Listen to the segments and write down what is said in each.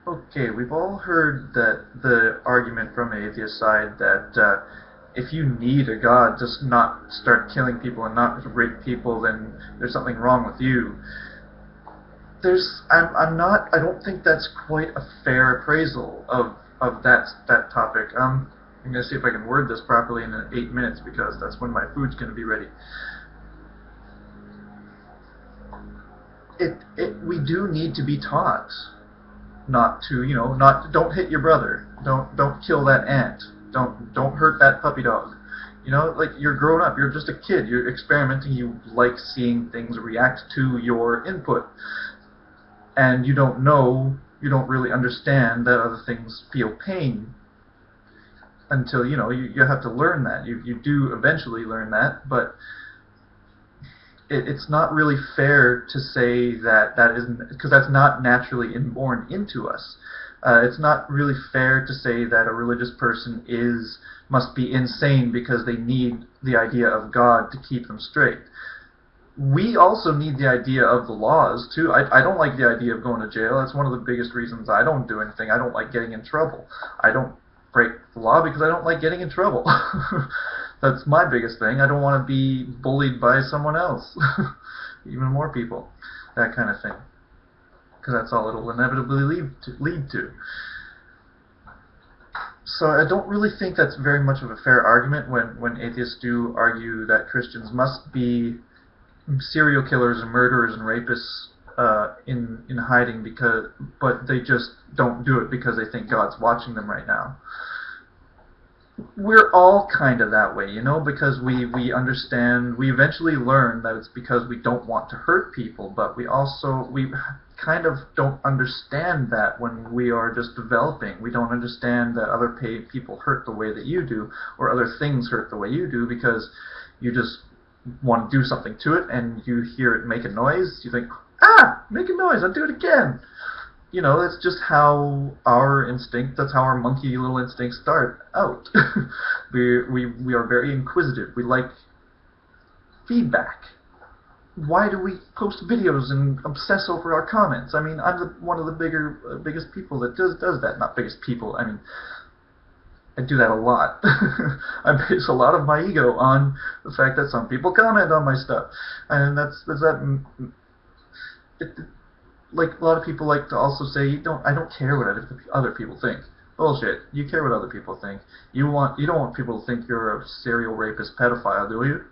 Okay, we've all heard that the argument from the atheist side that if you need a god to not start killing people and not rape people, then there's something wrong with you. I'm not. I don't think that's quite a fair appraisal of that topic. I'm gonna see if I can word this properly in 8 minutes because that's when my food's gonna be ready. We do need to be taught not to, don't hit your brother, don't kill that ant, don't hurt that puppy dog. Like, you're grown up, you're just a kid, you're experimenting, you like seeing things react to your input, and you don't really understand that other things feel pain until you have to learn that. You do eventually learn that, but it's not really fair to say that isn't, because that's not naturally inborn into us. It's not really fair to say that a religious person must be insane because they need the idea of God to keep them straight. We also need the idea of the laws too. I don't like the idea of going to jail. That's one of the biggest reasons I don't do anything. I don't like getting in trouble. I don't break the law because I don't like getting in trouble. That's my biggest thing. I don't want to be bullied by someone else. Even more people. That kind of thing. Because that's all it'll inevitably lead to. So I don't really think that's very much of a fair argument when atheists do argue that Christians must be serial killers and murderers and rapists in hiding, but they just don't do it because they think God's watching them right now. We're all kind of that way, because we understand, we eventually learn that it's because we don't want to hurt people, but we kind of don't understand that when we are just developing. We don't understand that other people hurt the way that you do, or other things hurt the way you do, because you just want to do something to it, and you hear it make a noise, you think, make a noise, I'll do it again. That's just how that's how our monkey little instincts start out. we are very inquisitive. We like feedback. Why do we post videos and obsess over our comments? I mean, I'm one of the biggest people that does that. Not biggest people, I mean, I do that a lot. I base a lot of my ego on the fact that some people comment on my stuff. And like, a lot of people like to also say, I don't care what other people think. Bullshit. You care what other people think. You don't want people to think you're a serial rapist pedophile, do you?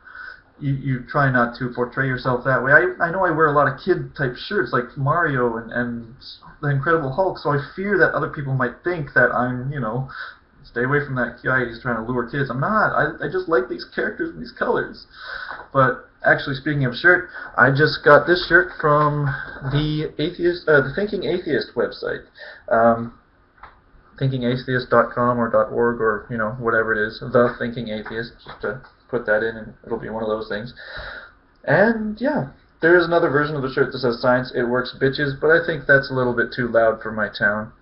You try not to portray yourself that way. I know I wear a lot of kid-type shirts like Mario and the Incredible Hulk, so I fear that other people might think that I'm, stay away from that guy, he's trying to lure kids. I'm not. I just like these characters and these colors. But actually, speaking of shirt, I just got this shirt from the Thinking Atheist website. thinkingatheist.com or .org or, whatever it is. The Thinking Atheist, just to put that in, and it'll be one of those things. And, yeah, there is another version of the shirt that says "Science, it works, bitches," but I think that's a little bit too loud for my town.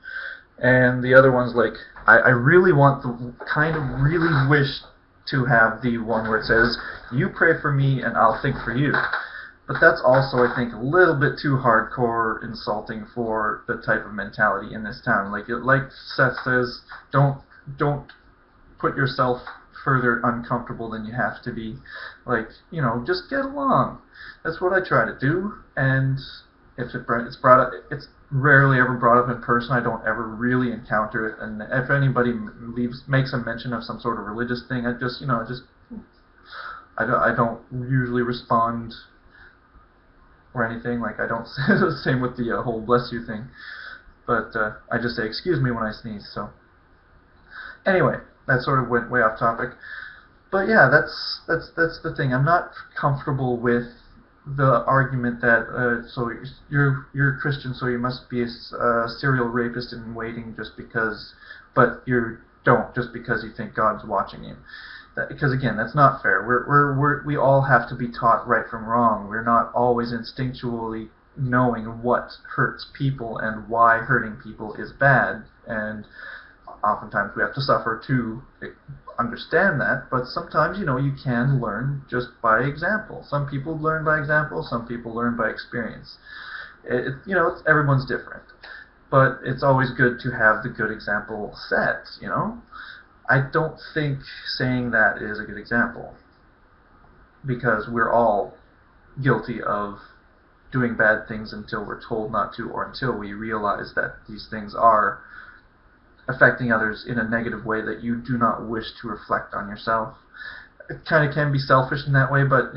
And the other one's like, I really really wish to have the one where it says, "You pray for me and I'll think for you." But that's also, I think, a little bit too hardcore insulting for the type of mentality in this town. Like Seth says, don't put yourself further uncomfortable than you have to be. Like, just get along. That's what I try to do, and if it's brought up, it's rarely ever brought up in person. I don't ever really encounter it, and if anybody makes a mention of some sort of religious thing, I don't usually respond or anything. Like, I don't say the same with the whole "bless you" thing, but I just say "excuse me" when I sneeze. So anyway, that sort of went way off topic, but yeah, that's the thing. I'm not comfortable with the argument that so you're a Christian, so you must be a serial rapist in waiting but you don't just because you think God's watching you. Because again, that's not fair. We all have to be taught right from wrong. We're not always instinctually knowing what hurts people and why hurting people is bad, and oftentimes we have to suffer to understand that, but sometimes, you can learn just by example. Some people learn by example, some people learn by experience. Everyone's different. but it's always good to have the good example set, you know? I don't think saying that is a good example, because we're all guilty of doing bad things until we're told not to, or until we realize that these things are affecting others in a negative way that you do not wish to reflect on yourself. It kind of can be selfish in that way, but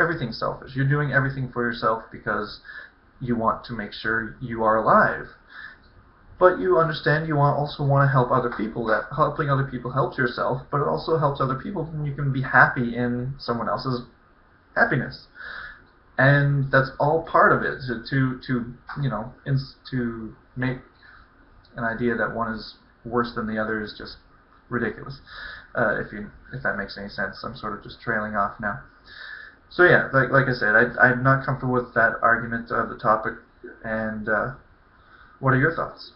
everything's selfish. You're doing everything for yourself because you want to make sure you are alive. But you understand you also want to help other people. That helping other people helps yourself, but it also helps other people, and you can be happy in someone else's happiness. And that's all part of it. To make an idea that one is worse than the other is just ridiculous. If that makes any sense, I'm sort of just trailing off now. So yeah, like I said, I'm not comfortable with that argument of the topic. And what are your thoughts?